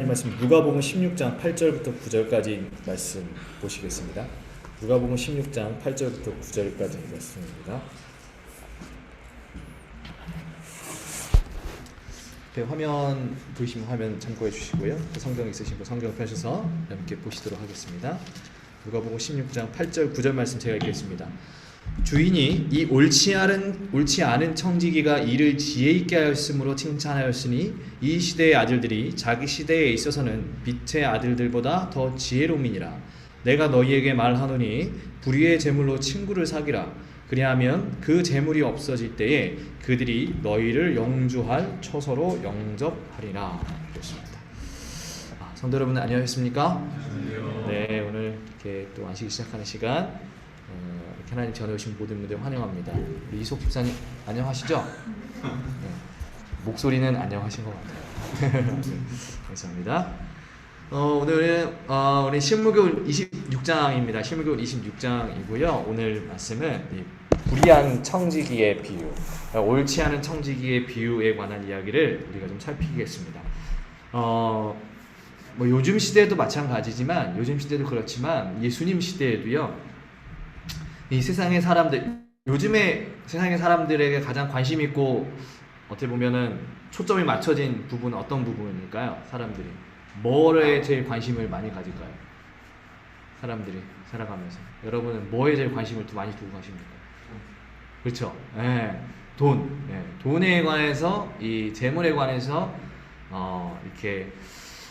하나님 말씀 누가복음 16장 8절부터 9절까지 말씀 보시겠습니다. 누가복음 16장 8절부터 9절까지 말씀입니다. 화면 보이시면 화면 참고해 주시고요. 성경 있으신 분 성경 펴셔서 함께 보시도록 하겠습니다. 누가복음 16장 8절 9절 말씀 제가 읽겠습니다. 주인이 이 옳지 않은 청지기가 이를 지혜 있게 하였으므로 칭찬하였으니 이 시대의 아들들이 자기 시대에 있어서는 빛의 아들들보다 더 지혜로움이니라. 내가 너희에게 말하노니 불의의 재물로 친구를 사귀라. 그리하면 그 재물이 없어질 때에 그들이 너희를 영주할 처소로 영접하리라. 그렇습니다. 성도 여러분 안녕하셨습니까? 네, 오늘 이렇게 또 안식일 시작하는 시간 하나님 전해 오신 모든 분들 환영합니다. 우리 이속 집사님 안녕하시죠? 네. 목소리는 안녕하신 것 같아요. 감사합니다. 오늘은 우리 신무교훈 26장입니다. 신무교훈 26장이고요. 오늘 말씀은 불의한 청지기의 비유, 옳지 않은 청지기의 비유에 관한 이야기를 우리가 좀 살피겠습니다. 뭐 요즘 시대도 마찬가지지만 요즘 시대도 그렇지만 예수님 시대에도요. 이 세상의 사람들, 요즘에 세상의 사람들에게 가장 관심 있고 어떻게 보면은 초점이 맞춰진 부분은 어떤 부분일까요? 사람들이 뭐에 제일 관심을 많이 가질까요? 사람들이 살아가면서 여러분은 뭐에 제일 관심을 많이 두고 가십니까? 그렇죠? 네. 돈, 네. 돈에 관해서 이 재물에 관해서 이렇게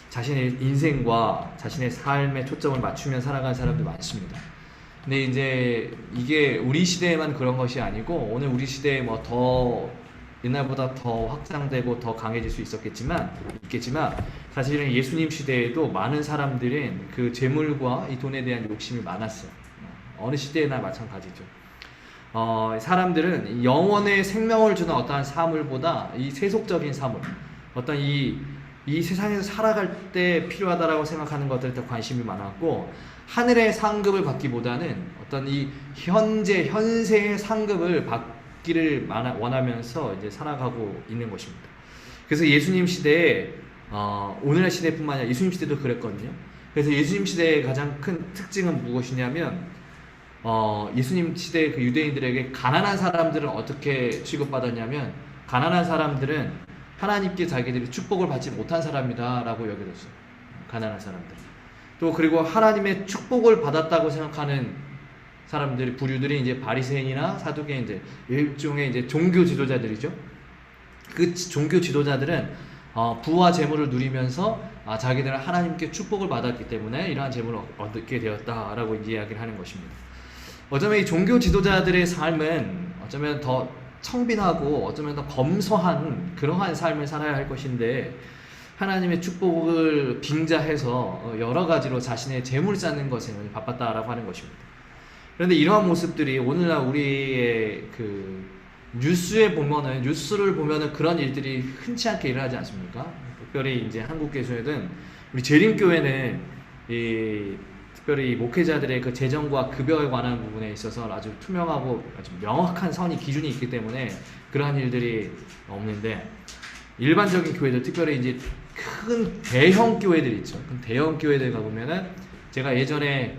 자신의 인생과 자신의 삶에 초점을 맞추면 살아가는 사람들 많습니다. 근데 이제 이게 우리 시대에만 그런 것이 아니고 오늘 우리 시대에 뭐 더 옛날보다 더 확장되고 더 강해질 수 있겠지만 사실은 예수님 시대에도 많은 사람들은 그 재물과 이 돈에 대한 욕심이 많았어요. 어느 시대나 마찬가지죠. 사람들은 영원의 생명을 주는 어떠한 사물보다 이 세속적인 사물, 어떤 이 세상에서 살아갈 때 필요하다라고 생각하는 것들에 더 관심이 많았고 하늘의 상급을 받기보다는 어떤 이 현세의 상급을 받기를 원하면서 이제 살아가고 있는 것입니다. 그래서 예수님 시대에 오늘날 시대뿐만 아니라 예수님 시대도 그랬거든요. 그래서 예수님 시대의 가장 큰 특징은 무엇이냐면 예수님 시대 그 유대인들에게 가난한 사람들은 어떻게 취급받았냐면 가난한 사람들은 하나님께 자기들이 축복을 받지 못한 사람이다라고 여겨졌어요. 가난한 사람들. 또 그리고 하나님의 축복을 받았다고 생각하는 사람들이 부류들이 이제 바리새인이나 사두개인 이제 일종의 이제 종교 지도자들이죠. 그 종교 지도자들은 부와 재물을 누리면서 자기들은 하나님께 축복을 받았기 때문에 이러한 재물을 얻게 되었다라고 이야기를 하는 것입니다. 어쩌면 이 종교 지도자들의 삶은 어쩌면 더 청빈하고 어쩌면 더 검소한 그러한 삶을 살아야 할 것인데 하나님의 축복을 빙자해서 여러 가지로 자신의 재물을 쌓는 것에 바빴다라고 하는 것입니다. 그런데 이러한 모습들이 오늘날 우리의 그 뉴스를 보면은 그런 일들이 흔치 않게 일어나지 않습니까? 특별히 이제 한국교회는 우리 재림교회는 특별히 목회자들의 그 재정과 급여에 관한 부분에 있어서 아주 투명하고 아주 명확한 선이 기준이 있기 때문에 그러한 일들이 없는데 일반적인 교회들, 특별히 이제 큰 대형 교회들 있죠. 대형 교회들 가보면은 제가 예전에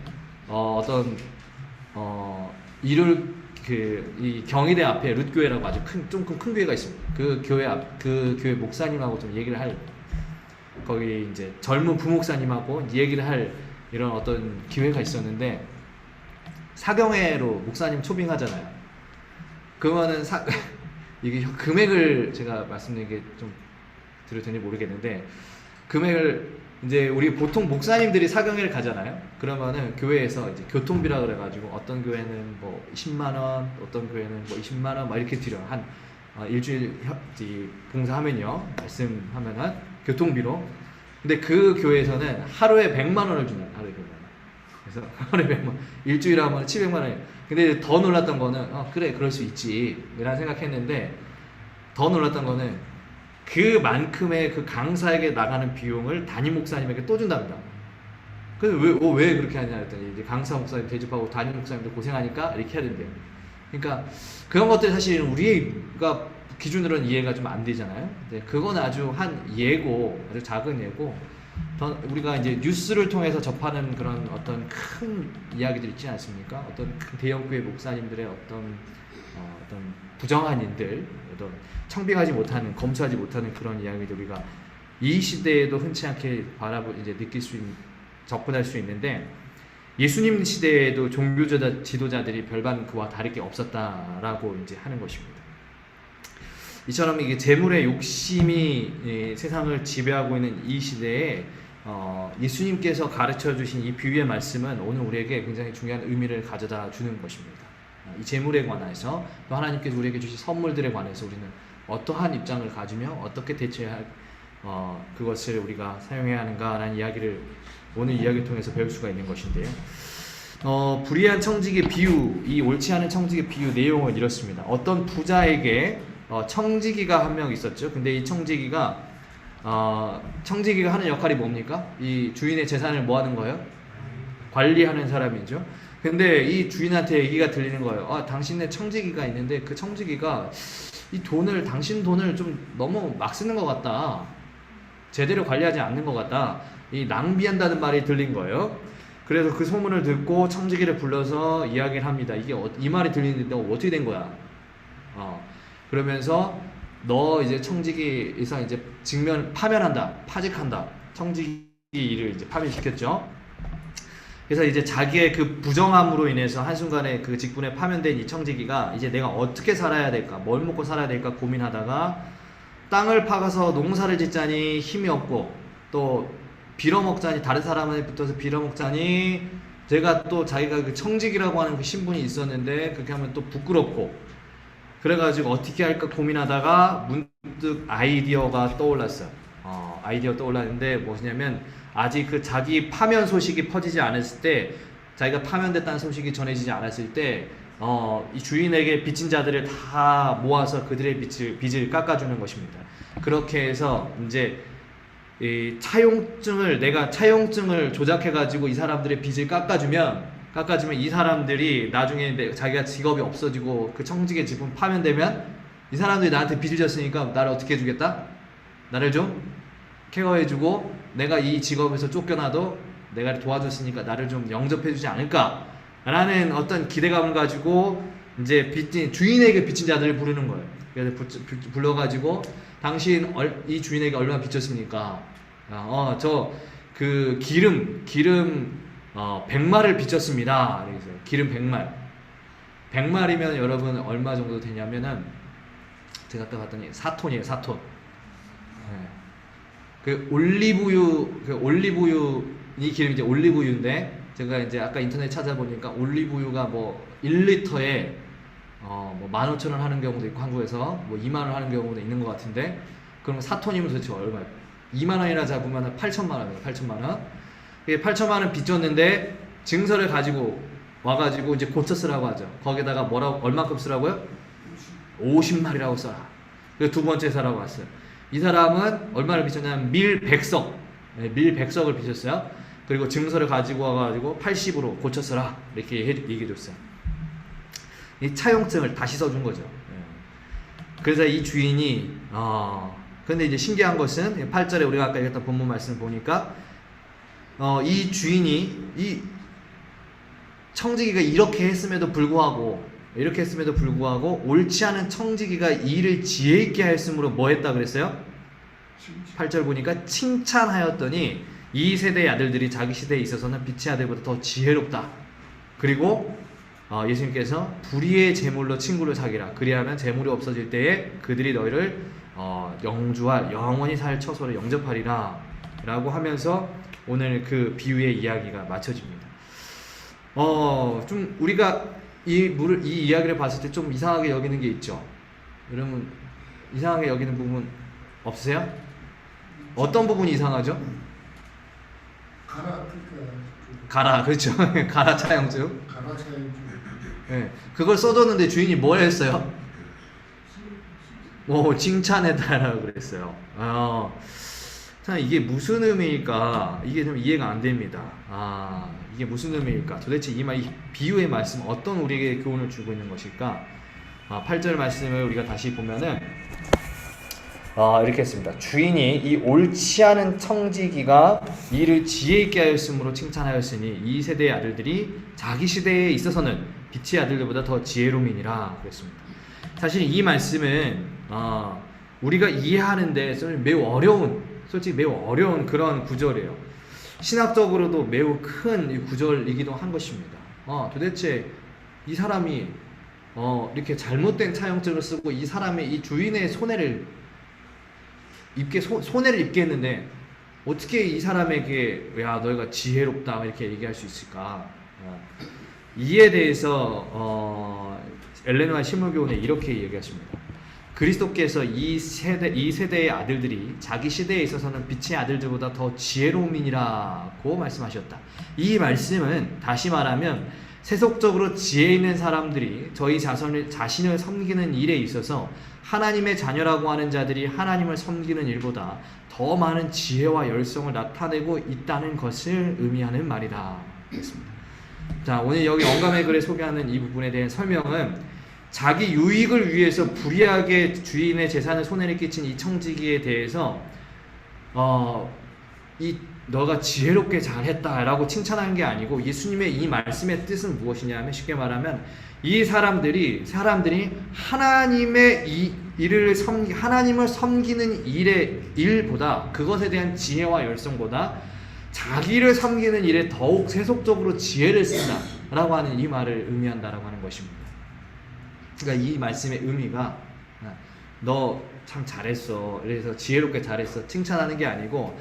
이 경희대 앞에 룻교회라고 아주 좀 큰 교회가 있습니다. 그 교회 목사님하고 좀 얘기를 거기 이제 젊은 부목사님하고 얘기를 할 이런 어떤 기회가 있었는데 사경회로 목사님 초빙하잖아요. 그러면은 이게 금액을 제가 말씀드린 게 좀 드려도 되는지 모르겠는데 금액을 이제 우리 보통 목사님들이 사경회를 가잖아요. 그러면은 교회에서 이제 교통비라 그래가지고 어떤 교회는 뭐 10만 원, 어떤 교회는 뭐 20만 원 막 이렇게 드려 한 일주일 봉사하면요 말씀하면은 교통비로. 근데 그 교회에서는 하루에 100만 원을 준다. 하루에 100만 원. 그래서 하루에 100만 원. 일주일에 하면 700만 원이에요. 근데 더 놀랐던 거는 그래 그럴 수 있지 이런 생각했는데 더 놀랐던 거는 그만큼의 그 강사에게 나가는 비용을 담임 목사님에게 또 준답니다. 그래서 왜 그렇게 하냐 했더니 이제 강사 목사님 대접하고 담임 목사님들 고생하니까 이렇게 해야 된대요. 그러니까 그런 것들이 사실 우리가 기준으로는 이해가 좀 안 되잖아요. 근데 그건 아주 한 예고, 아주 작은 예고. 우리가 이제 뉴스를 통해서 접하는 그런 어떤 큰 이야기들 있지 않습니까? 어떤 큰 대형교회 목사님들의 어떤 부정한 일들, 어떤 청빙하지 못하는, 검수하지 못하는 그런 이야기들 우리가 이 시대에도 흔치 않게 이제 느낄 수 접근할 수 있는데, 예수님 시대에도 종교 지도자들이 별반 그와 다를 게 없었다라고 이제 하는 것입니다. 이처럼 이게 재물의 욕심이 세상을 지배하고 있는 이 시대에 예수님께서 가르쳐 주신 이 비유의 말씀은 오늘 우리에게 굉장히 중요한 의미를 가져다 주는 것입니다. 이 재물에 관해서, 또 하나님께서 우리에게 주신 선물들에 관해서 우리는 어떠한 입장을 가지며 어떻게 대처할 그것을 우리가 사용해야 하는가라는 이야기를 오늘 이야기를 통해서 배울 수가 있는 것인데요. 불의한 청지기의 비유, 이 옳지 않은 청지기의 비유 내용은 이렇습니다. 어떤 부자에게 청지기가 한 명 있었죠. 근데 이 청지기가 하는 역할이 뭡니까? 이 주인의 재산을 뭐 하는 거예요? 관리하는 사람이죠. 근데 이 주인한테 얘기가 들리는 거예요. 당신의 청지기가 있는데 그 청지기가 당신 돈을 좀 너무 막 쓰는 것 같다. 제대로 관리하지 않는 것 같다. 이 낭비한다는 말이 들린 거예요. 그래서 그 소문을 듣고 청지기를 불러서 이야기를 합니다. 이 말이 들리는데 어떻게 된 거야? 그러면서 너 이제 청지기에서 이제 파면한다, 파직한다. 청지기 일을 이제 파면시켰죠. 그래서 이제 자기의 그 부정함으로 인해서 한순간에 그 직분에 파면된 이 청지기가 이제 내가 어떻게 살아야 될까, 뭘 먹고 살아야 될까 고민하다가 땅을 파가서 농사를 짓자니 힘이 없고, 또 빌어먹자니, 다른 사람한테 붙어서 빌어먹자니, 제가 또 자기가 그 청지기라고 하는 그 신분이 있었는데 그렇게 하면 또 부끄럽고, 그래가지고 어떻게 할까 고민하다가 문득 아이디어가 떠올랐어요. 아이디어 떠올랐는데 무엇이냐면, 아직 그 자기 파면 소식이 퍼지지 않았을 때, 자기가 파면됐다는 소식이 전해지지 않았을 때, 이 주인에게 빚진 자들을 다 모아서 그들의 빚을 깎아주는 것입니다. 그렇게 해서 이제 내가 차용증을 조작해가지고 이 사람들의 빚을 깎아주면 이 사람들이 나중에 자기가 직업이 없어지고 그 청지기의 직분 파면되면, 이 사람들이 나한테 빚을 졌으니까 나를 어떻게 해주겠다? 나를 좀 케어해주고, 내가 이 직업에서 쫓겨나도 내가 도와줬으니까 나를 좀 영접해주지 않을까? 라는 어떤 기대감을 가지고 이제 주인에게 빚진 자들을 부르는 거예요. 그래서 불러가지고, 당신 이 주인에게 얼마나 빚졌습니까? 저 그 기름 100마를 빚졌습니다. 그래서 기름 100마리면 여러분 얼마 정도 되냐면은, 제가 아까 봤더니 4톤이에요. 4톤. 그 올리브유이 기름이 이제 올리브유인데, 제가 이제 아까 인터넷 찾아보니까 올리브유가 뭐 1리터에 뭐 15,000원 하는 경우도 있고, 한국에서 뭐 2만 원 하는 경우도 있는 것 같은데, 그럼 4톤이면 도대체 얼마예요? 2만 원이나 잡으면 8천만 원이에요. 8천만 원. 8천만 원 빚졌는데 증서를 가지고 와가지고 이제 고쳐 쓰라고 하죠. 거기다가 얼마큼 쓰라고요? 50마리라고 써라. 그리고 두 번째 사라고 왔어요. 이 사람은 얼마를 빚졌냐면 밀 100석. 밀 100석을 빚었어요. 그리고 증서를 가지고 와가지고 80으로 고쳐 쓰라. 이렇게 얘기해 줬어요. 이 차용증을 다시 써준 거죠. 그래서 이 주인이 근데 이제 신기한 것은 8절에 우리가 아까 읽었던 본문 말씀을 보니까 이 주인이, 이 청지기가 이렇게 했음에도 불구하고 옳지 않은 청지기가 일을 지혜 있게 했으므로 뭐 했다 그랬어요? 8절 보니까 칭찬하였더니 이 세대의 아들들이 자기 시대에 있어서는 빛의 아들보다 더 지혜롭다. 그리고 예수님께서 불의의 재물로 친구를 사귀라. 그리하면 재물이 없어질 때에 그들이 너희를 영원히 살 처소를 영접하리라 라고 하면서 오늘 그 비유의 이야기가 마쳐집니다. 좀 우리가 이 이야기를 봤을 때 좀 이상하게 여기는 게 있죠. 여러분 이상하게 여기는 부분 없으세요? 어떤 부분이 이상하죠? 가라, 그렇죠. 가라 차용증. 네, 그걸 써줬는데 주인이 뭘 했어요? 칭찬해달라고 그랬어요. 참 이게 무슨 의미일까? 이게 좀 이해가 안 됩니다. 이게 무슨 의미일까? 도대체 이 비유의 말씀 어떤 우리에게 교훈을 주고 있는 것일까? 8절 말씀을 우리가 다시 보면은 이렇게 했습니다. 주인이 이 옳지 않은 청지기가 이를 지혜 있게 하였으므로 칭찬하였으니 이 세대의 아들들이 자기 시대에 있어서는 빛의 아들들보다 더 지혜로움이니라 그랬습니다. 사실 이 말씀은 우리가 이해하는데 솔직히 매우 어려운 그런 구절이에요. 신학적으로도 매우 큰 구절이기도 한 것입니다. 도대체 이 사람이 이렇게 잘못된 차용증을 쓰고 이 사람의 이 주인의 손해를 입게 했는데 어떻게 이 사람에게 야 너희가 지혜롭다 이렇게 얘기할 수 있을까? 이에 대해서 엘렌 화이트 실물교훈에 이렇게 얘기하십니다. 그리스도께서 이 세대의 아들들이 자기 시대에 있어서는 빛의 아들들보다 더 지혜로움이라고 말씀하셨다. 이 말씀은 다시 말하면 세속적으로 지혜 있는 사람들이 저희 자신을 섬기는 일에 있어서 하나님의 자녀라고 하는 자들이 하나님을 섬기는 일보다 더 많은 지혜와 열성을 나타내고 있다는 것을 의미하는 말이다. 그렇습니다. 자, 오늘 여기 언감의 글에 소개하는 이 부분에 대한 설명은 자기 유익을 위해서 불의하게 주인의 재산을 손해를 끼친 이 청지기에 대해서 너가 지혜롭게 잘했다라고 칭찬한 게 아니고 예수님의 이 말씀의 뜻은 무엇이냐면 쉽게 말하면 이 사람들이 하나님의 하나님을 섬기는 일보다 그것에 대한 지혜와 열성보다 자기를 섬기는 일에 더욱 세속적으로 지혜를 쓴다라고 하는 이 말을 의미한다라고 하는 것입니다. 그러니까 이 말씀의 의미가 너 참 잘했어. 그래서 지혜롭게 잘했어. 칭찬하는 게 아니고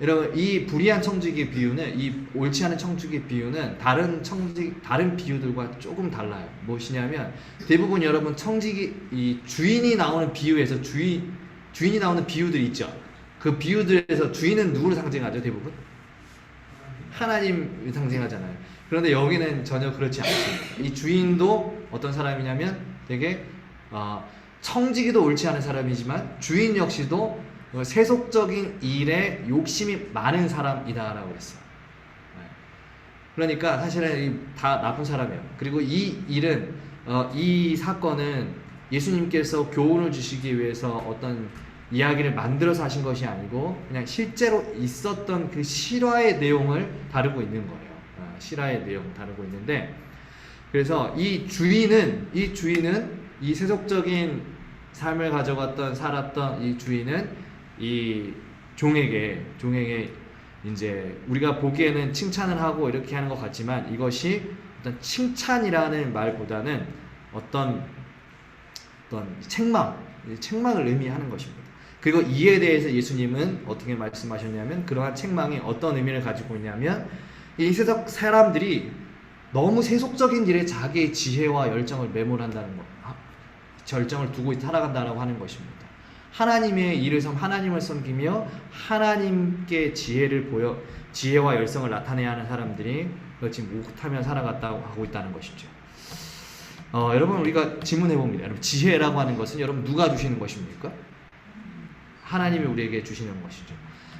여러분 이 불의한 청지기 비유는 이 옳지 않은 청지기 비유는 다른 비유들과 조금 달라요. 무엇이냐면 대부분 여러분 이 주인이 나오는 비유에서 주인이 나오는 비유들이 있죠. 그 비유들에서 주인은 누구를 상징하죠? 대부분 하나님을 상징하잖아요. 그런데 여기는 전혀 그렇지 않습니다. 이 주인도 어떤 사람이냐면 되게 청지기도 옳지 않은 사람이지만 주인 역시도 세속적인 일에 욕심이 많은 사람이다라고 했어요. 그러니까 사실은 다 나쁜 사람이에요. 그리고 이 사건은 예수님께서 교훈을 주시기 위해서 어떤 이야기를 만들어서 하신 것이 아니고 그냥 실제로 있었던 그 실화의 내용을 다루고 있는 거예요. 실화의 내용 다루고 있는데 그래서 이 주인은 이 세속적인 삶을 살았던 이 주인은 이 종에게 이제 우리가 보기에는 칭찬을 하고 이렇게 하는 것 같지만 이것이 어떤 칭찬이라는 말보다는 어떤 책망을 의미하는 것입니다. 그리고 이에 대해서 예수님은 어떻게 말씀하셨냐면 그러한 책망이 어떤 의미를 가지고 있냐면 이 세상 사람들이 너무 세속적인 일에 자기의 지혜와 열정을 매몰한다는 것, 열정을 두고 살아간다라고 하는 것입니다. 하나님을 섬기며 하나님께 지혜와 열성을 나타내야 하는 사람들이 그걸 지금 못하며 살아갔다고 하고 있다는 것이죠. 여러분 우리가 질문해 봅니다. 여러분 지혜라고 하는 것은 여러분 누가 주시는 것입니까? 하나님이 우리에게 주시는 것이죠.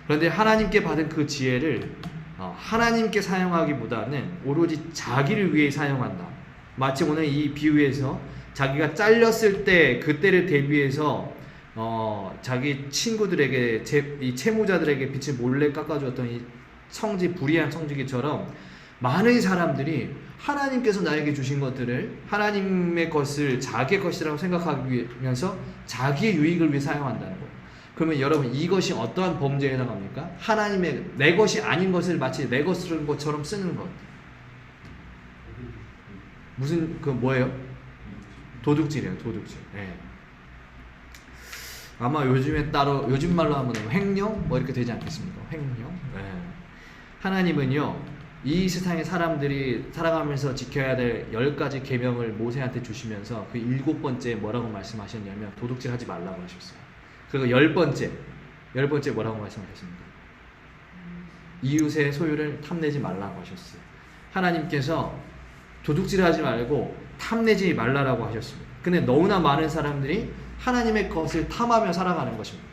그런데 하나님께 받은 그 지혜를 하나님께 사용하기보다는 오로지 자기를 위해 사용한다. 마치 오늘 이 비유에서 자기가 잘렸을 때 그때를 대비해서 자기 친구들에게 이 채무자들에게 빚을 몰래 깎아주었던 이 불의한 청지기처럼 많은 사람들이 하나님께서 나에게 주신 것들을 하나님의 것을 자기의 것이라고 생각하면서 자기의 유익을 위해 사용한다는 거예요. 그러면 여러분 이것이 어떠한 범죄에 해당합니까? 하나님의 내 것이 아닌 것을 마치 내 것처럼 쓰는 것. 뭐예요? 도둑질이에요. 도둑질. 네. 아마 요즘 말로 하면 횡령 이렇게 되지 않겠습니까? 횡령. 네. 하나님은요 이 세상의 사람들이 살아가면서 지켜야 될 10가지 계명을 모세한테 주시면서 그 7번째 뭐라고 말씀하셨냐면 도둑질하지 말라고 하셨어요. 그리고 10번째 뭐라고 말씀하셨습니까? 이웃의 소유를 탐내지 말라고 하셨어요. 하나님께서 도둑질하지 말고 탐내지 말라라고 하셨습니다. 근데 너무나 많은 사람들이 하나님의 것을 탐하며 살아가는 것입니다.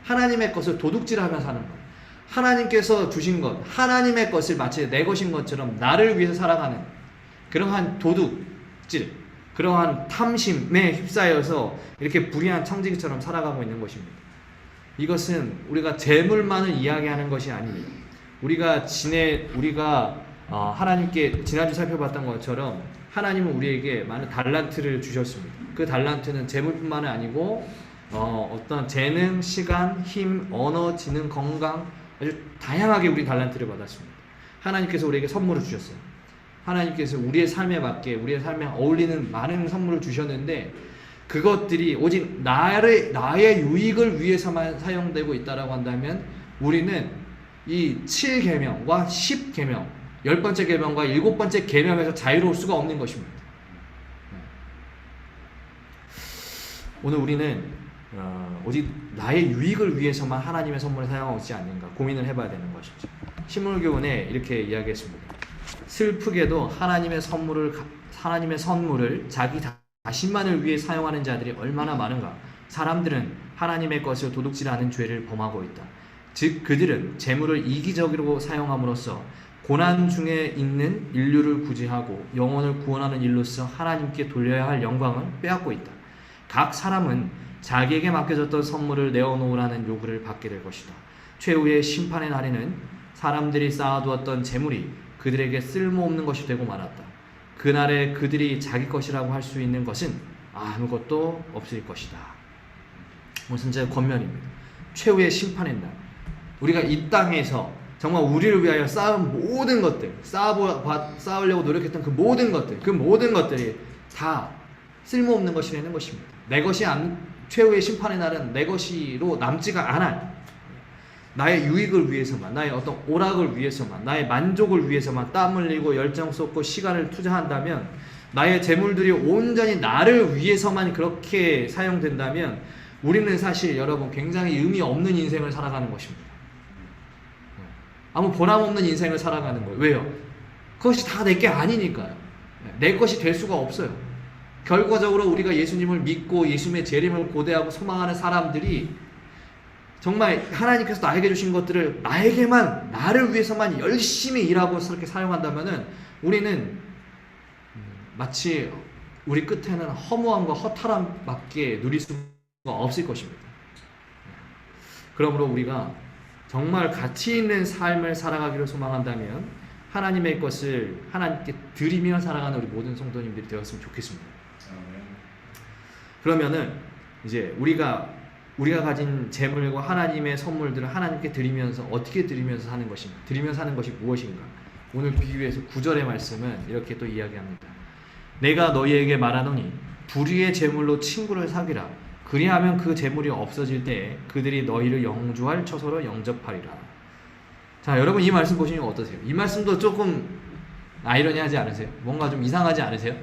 하나님의 것을 도둑질하며 사는 것. 하나님께서 주신 것, 하나님의 것을 마치 내 것인 것처럼 나를 위해서 살아가는 그러한 도둑질. 그러한 탐심에 휩싸여서 이렇게 불의한 청지기처럼 살아가고 있는 것입니다. 이것은 우리가 재물만을 이야기하는 것이 아닙니다. 우리가 하나님께 지난주 살펴봤던 것처럼 하나님은 우리에게 많은 달란트를 주셨습니다. 그 달란트는 재물뿐만 아니고 어떤 재능, 시간, 힘, 언어, 지능, 건강 아주 다양하게 우리 달란트를 받았습니다. 하나님께서 우리에게 선물을 주셨어요. 하나님께서 우리의 삶에 맞게 우리의 삶에 어울리는 많은 선물을 주셨는데 그것들이 오직 나의 유익을 위해서만 사용되고 있다라고 한다면 우리는 이 7계명과 10계명 10번째 계명과 7번째 계명에서 자유로울 수가 없는 것입니다. 오늘 우리는 오직 나의 유익을 위해서만 하나님의 선물을 사용하고 있지 않는가 고민을 해봐야 되는 것이죠. 신물교훈에 이렇게 이야기했습니다. 슬프게도 하나님의 선물을 자기 자신만을 위해 사용하는 자들이 얼마나 많은가. 사람들은 하나님의 것을 도둑질하는 죄를 범하고 있다. 즉 그들은 재물을 이기적으로 사용함으로써 고난 중에 있는 인류를 구제하고 영혼을 구원하는 일로서 하나님께 돌려야 할 영광을 빼앗고 있다. 각 사람은 자기에게 맡겨졌던 선물을 내어놓으라는 요구를 받게 될 것이다. 최후의 심판의 날에는 사람들이 쌓아두었던 재물이 그들에게 쓸모없는 것이 되고 말았다. 그날에 그들이 자기 것이라고 할 수 있는 것은 아무것도 없을 것이다. 무슨 제 권면입니다. 최후의 심판의 날, 우리가 이 땅에서 정말 우리를 위하여 쌓은 모든 것들, 쌓으려고 노력했던 그 모든 것들이 다 쓸모없는 것이 되는 것입니다. 내 것이 최후의 심판의 날은 내 것이로 남지가 않아. 나의 유익을 위해서만, 나의 어떤 오락을 위해서만, 나의 만족을 위해서만 땀 흘리고 열정 쏟고 시간을 투자한다면, 나의 재물들이 온전히 나를 위해서만 그렇게 사용된다면 우리는 사실 여러분 굉장히 의미 없는 인생을 살아가는 것입니다. 아무 보람 없는 인생을 살아가는 거예요. 왜요? 그것이 다 내 게 아니니까요. 내 것이 될 수가 없어요. 결과적으로 우리가 예수님을 믿고 예수님의 재림을 고대하고 소망하는 사람들이 정말 하나님께서 나에게 주신 것들을 나를 위해서만 열심히 일하고 그렇게 사용한다면은 우리는 마치 우리 끝에는 허무함과 허탈함밖에 누릴 수가 없을 것입니다. 그러므로 우리가 정말 가치 있는 삶을 살아가기를 소망한다면 하나님의 것을 하나님께 드리며 살아가는 우리 모든 성도님들이 되었으면 좋겠습니다. 그러면은 이제 우리가 가진 재물과 하나님의 선물들을 하나님께 드리면서 어떻게 드리면서 사는 것인가? 드리면서 사는 것이 무엇인가? 오늘 비유에서 9절의 말씀은 이렇게 또 이야기합니다. 내가 너희에게 말하노니 불의의 재물로 친구를 사귀라. 그리하면 그 재물이 없어질 때에 그들이 너희를 영주할 처소로 영접하리라. 자, 여러분 이 말씀 보시면 어떠세요? 이 말씀도 조금 아이러니하지 않으세요? 뭔가 좀 이상하지 않으세요?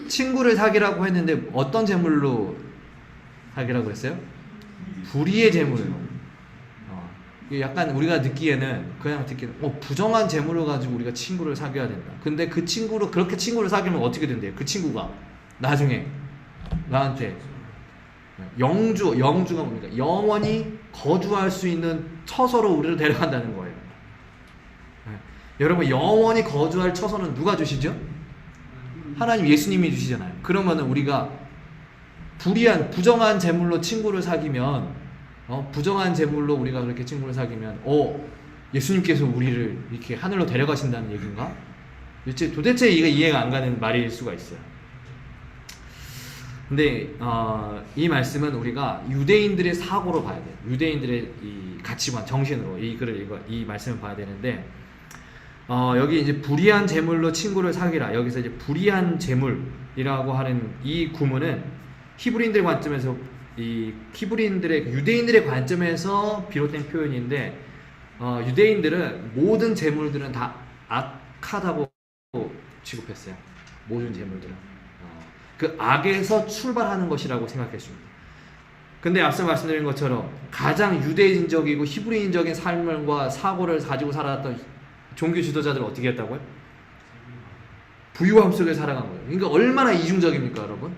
친구를 사귀라고 했는데 어떤 재물로 사귀라고 했어요? 불의의 재물로. 약간 우리가 듣기에는 부정한 재물을 가지고 우리가 친구를 사귀어야 된다. 근데 그렇게 친구를 사귀면 어떻게 된대요? 그 친구가 나중에 나한테 영주가 뭡니까? 영원히 거주할 수 있는 처소로 우리를 데려간다는 거예요. 여러분 영원히 거주할 처소는 누가 주시죠? 하나님 예수님이 주시잖아요. 그러면은 우리가 부정한 재물로 친구를 사귀면 부정한 재물로 우리가 그렇게 친구를 사귀면 예수님께서 우리를 이렇게 하늘로 데려가신다는 얘기인가? 도대체 이게 이해가 안 가는 말일 수가 있어요. 근데 이 말씀은 우리가 유대인들의 사고로 봐야 돼요. 유대인들의 이 가치관, 정신으로 이 말씀을 봐야 되는데 여기 이제 불의한 재물로 친구를 사귀라. 여기서 이제 불의한 재물이라고 하는 이 구문은 히브리인들의 관점에서 유대인들의 관점에서 비롯된 표현인데 유대인들은 모든 재물들은 다 악하다고 취급했어요. 모든 재물들은 그 악에서 출발하는 것이라고 생각했습니다. 근데 앞서 말씀드린 것처럼 가장 유대인적이고 히브리인적인 삶과 사고를 가지고 살아왔던 종교 지도자들은 어떻게 했다고요? 부유함 속에 살아간 거예요. 그러니까 얼마나 이중적입니까, 여러분?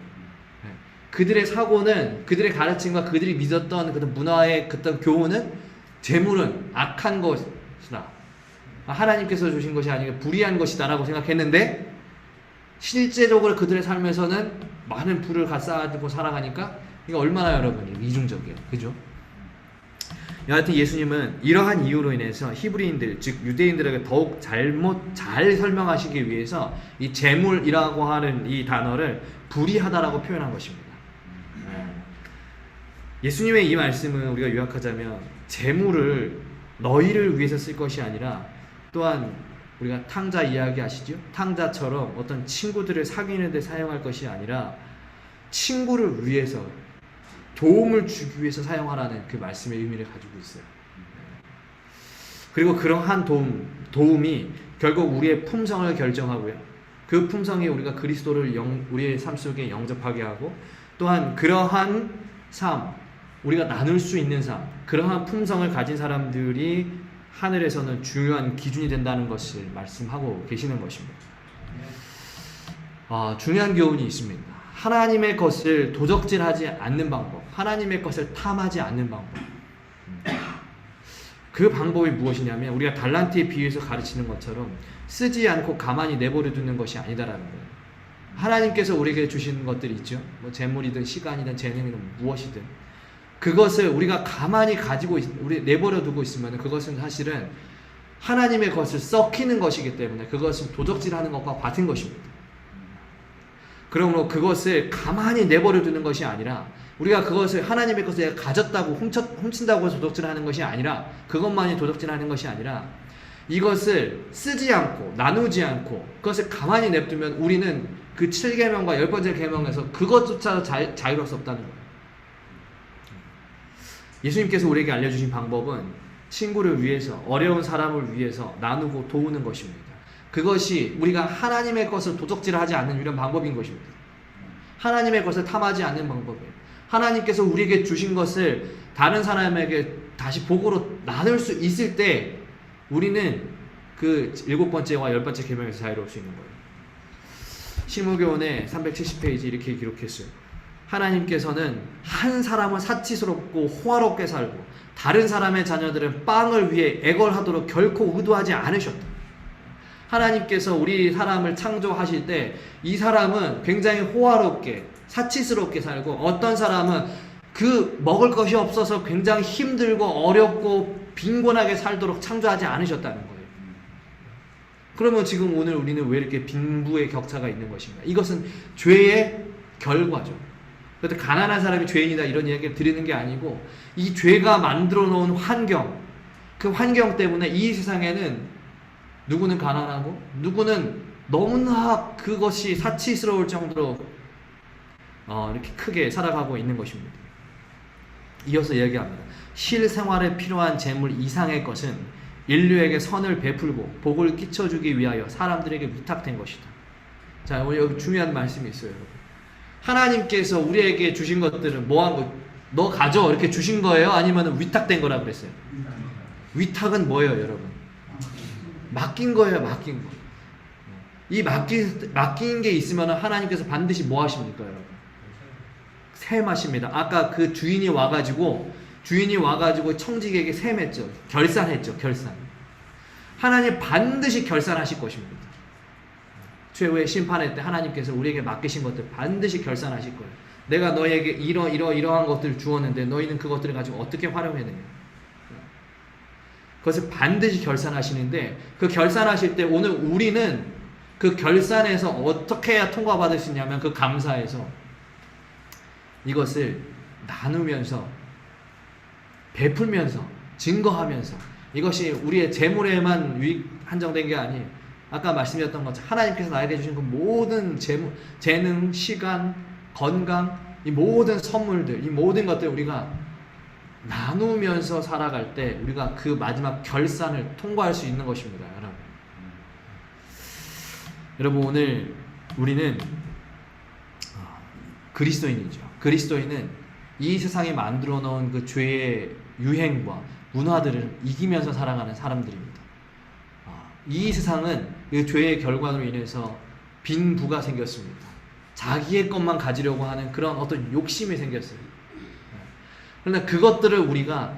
그들의 사고는, 그들의 가르침과 그들이 믿었던 그 문화의 그떤 교훈은 재물은 악한 것이다, 하나님께서 주신 것이 아니고 불의한 것이다 라고 생각했는데 실제적으로 그들의 삶에서는 많은 부를 쌓아두고 살아가니까 이거 얼마나 여러분이 이중적이에요. 그죠? 여하튼 예수님은 이러한 이유로 인해서 히브리인들 즉 유대인들에게 더욱 잘 설명하시기 위해서 이 재물이라고 하는 이 단어를 불의하다라고 표현한 것입니다. 예수님의 이 말씀은 우리가 요약하자면 재물을 너희를 위해서 쓸 것이 아니라 또한 우리가 탕자 이야기 아시죠? 탕자처럼 어떤 친구들을 사귀는 데 사용할 것이 아니라 친구를 위해서 도움을 주기 위해서 사용하라는 그 말씀의 의미를 가지고 있어요. 그리고 그러한 도움이 결국 우리의 품성을 결정하고요. 그 품성이 우리가 그리스도를 우리의 삶 속에 영접하게 하고 또한 그러한 삶, 우리가 나눌 수 있는 삶, 그러한 품성을 가진 사람들이 하늘에서는 중요한 기준이 된다는 것을 말씀하고 계시는 것입니다. 중요한 교훈이 있습니다. 하나님의 것을 도적질하지 않는 방법, 하나님의 것을 탐하지 않는 방법. 그 방법이 무엇이냐면 우리가 달란트에 비유해서 가르치는 것처럼 쓰지 않고 가만히 내버려 두는 것이 아니다라는 거예요. 하나님께서 우리에게 주신 것들이 있죠. 뭐 재물이든 시간이든 재능이든 무엇이든 그것을 우리가 가만히 가지고 우리 내버려 두고 있으면 그것은 사실은 하나님의 것을 썩히는 것이기 때문에 그것은 도적질하는 것과 같은 것입니다. 그러므로 그것을 가만히 내버려 두는 것이 아니라 우리가 그것을 하나님의 것을 가졌다고 훔친다고 해서 도적질하는 것이 아니라 그것만이 도적질하는 것이 아니라 이것을 쓰지 않고 나누지 않고 그것을 가만히 냅두면 우리는 그 7계명과 10번째 계명에서 그것조차 자유로울 수 없다는 거예요. 예수님께서 우리에게 알려주신 방법은 친구를 위해서 어려운 사람을 위해서 나누고 도우는 것입니다. 그것이 우리가 하나님의 것을 도적질하지 않는 이런 방법인 것입니다. 하나님의 것을 탐하지 않는 방법이에요. 하나님께서 우리에게 주신 것을 다른 사람에게 다시 복으로 나눌 수 있을 때 우리는 그 7번째와 10번째 계명에서 자유로울 수 있는 거예요. 실무교훈의 370페이지 이렇게 기록했어요. 하나님께서는 한 사람을 사치스럽고 호화롭게 살고 다른 사람의 자녀들은 빵을 위해 애걸하도록 결코 의도하지 않으셨다. 하나님께서 우리 사람을 창조하실 때 이 사람은 굉장히 호화롭게 사치스럽게 살고 어떤 사람은 그 먹을 것이 없어서 굉장히 힘들고 어렵고 빈곤하게 살도록 창조하지 않으셨다는 거예요. 그러면 지금 오늘 우리는 왜 이렇게 빈부의 격차가 있는 것인가? 이것은 죄의 결과죠. 그런데 가난한 사람이 죄인이다 이런 이야기를 드리는 게 아니고 이 죄가 만들어 놓은 환경, 그 환경 때문에 이 세상에는 누구는 가난하고 누구는 너무나 그것이 사치스러울 정도로 이렇게 크게 살아가고 있는 것입니다. 이어서 얘기합니다. 실생활에 필요한 재물 이상의 것은 인류에게 선을 베풀고 복을 끼쳐주기 위하여 사람들에게 위탁된 것이다. 자, 오늘 여기 중요한 말씀이 있어요. 하나님께서 우리에게 주신 것들은 너 가져 이렇게 주신 거예요? 아니면 위탁된 거라 그랬어요? 위탁은 뭐예요, 여러분? 맡긴 거예요, 맡긴 거. 이 맡긴 게 있으면 하나님께서 반드시 뭐 하십니까, 여러분? 셈하십니다. 아까 그 주인이 와가지고 청지기에게 셈했죠. 결산했죠, 결산. 하나님 반드시 결산하실 것입니다. 최후의 심판의 때 하나님께서 우리에게 맡기신 것들 반드시 결산하실 거예요. 내가 너희에게 이러한 것들을 주었는데 너희는 그것들을 가지고 어떻게 활용해내냐. 그것을 반드시 결산하시는데 그 결산하실 때 오늘 우리는 그 결산에서 어떻게 해야 통과받을 수 있냐면 그 감사에서 이것을 나누면서 베풀면서 증거하면서 이것이 우리의 재물에만 한정된 게 아니에요. 아까 말씀드렸던 것처럼 하나님께서 나에게 주신 그 모든 재능, 시간, 건강, 이 모든 선물들, 이 모든 것들 우리가 나누면서 살아갈 때 우리가 그 마지막 결산을 통과할 수 있는 것입니다. 여러분 오늘 우리는 그리스도인이죠. 그리스도인은 이 세상에 만들어 놓은 그 죄의 유행과 문화들을 이기면서 살아가는 사람들입니다. 이 세상은 그 죄의 결과로 인해서 빈부가 생겼습니다. 자기의 것만 가지려고 하는 그런 어떤 욕심이 생겼어요. 그러나 그것들을 우리가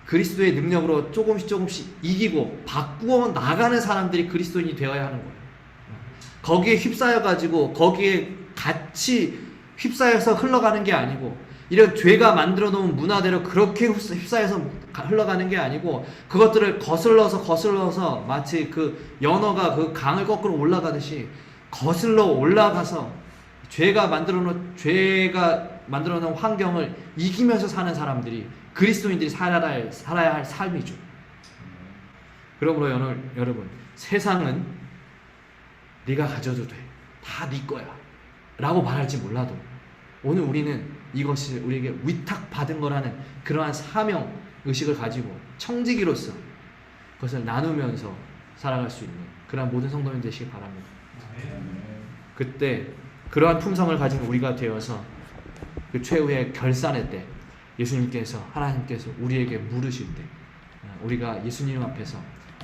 그리스도의 능력으로 조금씩 이기고 바꾸어 나가는 사람들이 그리스도인이 되어야 하는 거예요. 거기에 휩싸여 가지고 거기에 같이 휩싸여서 흘러가는 게 아니고, 이런 죄가 만들어 놓은 문화대로 그렇게 휩싸여서 흘러가는 게 아니고, 그것들을 거슬러서 마치 그 연어가 그 강을 거꾸로 올라가듯이 거슬러 올라가서 죄가 만들어 놓은 환경을 이기면서 사는 사람들이 그리스도인들이 살아야 할 삶이죠. 그러므로 여러분, 세상은 네가 가져도 돼, 다 네 거야 라고 말할지 몰라도, 오늘 우리는 이것이 우리에게 위탁받은 거라는 그러한 사명 의식을 가지고 청지기로서 그것을 나누면서 살아갈 수 있는 그러한 모든 성도님 되시기 바랍니다. 그때 그러한 품성을 가진 우리가 되어서 그 최후의 결산의 때 예수님께서, 하나님께서 우리에게 물으실 때 우리가 예수님 앞에서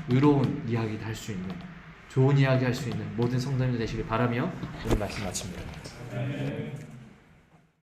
의로운 이야기를 할 수 있는, 좋은 이야기 할 수 있는 모든 성도님들 되시길 바라며 오늘 말씀 마칩니다.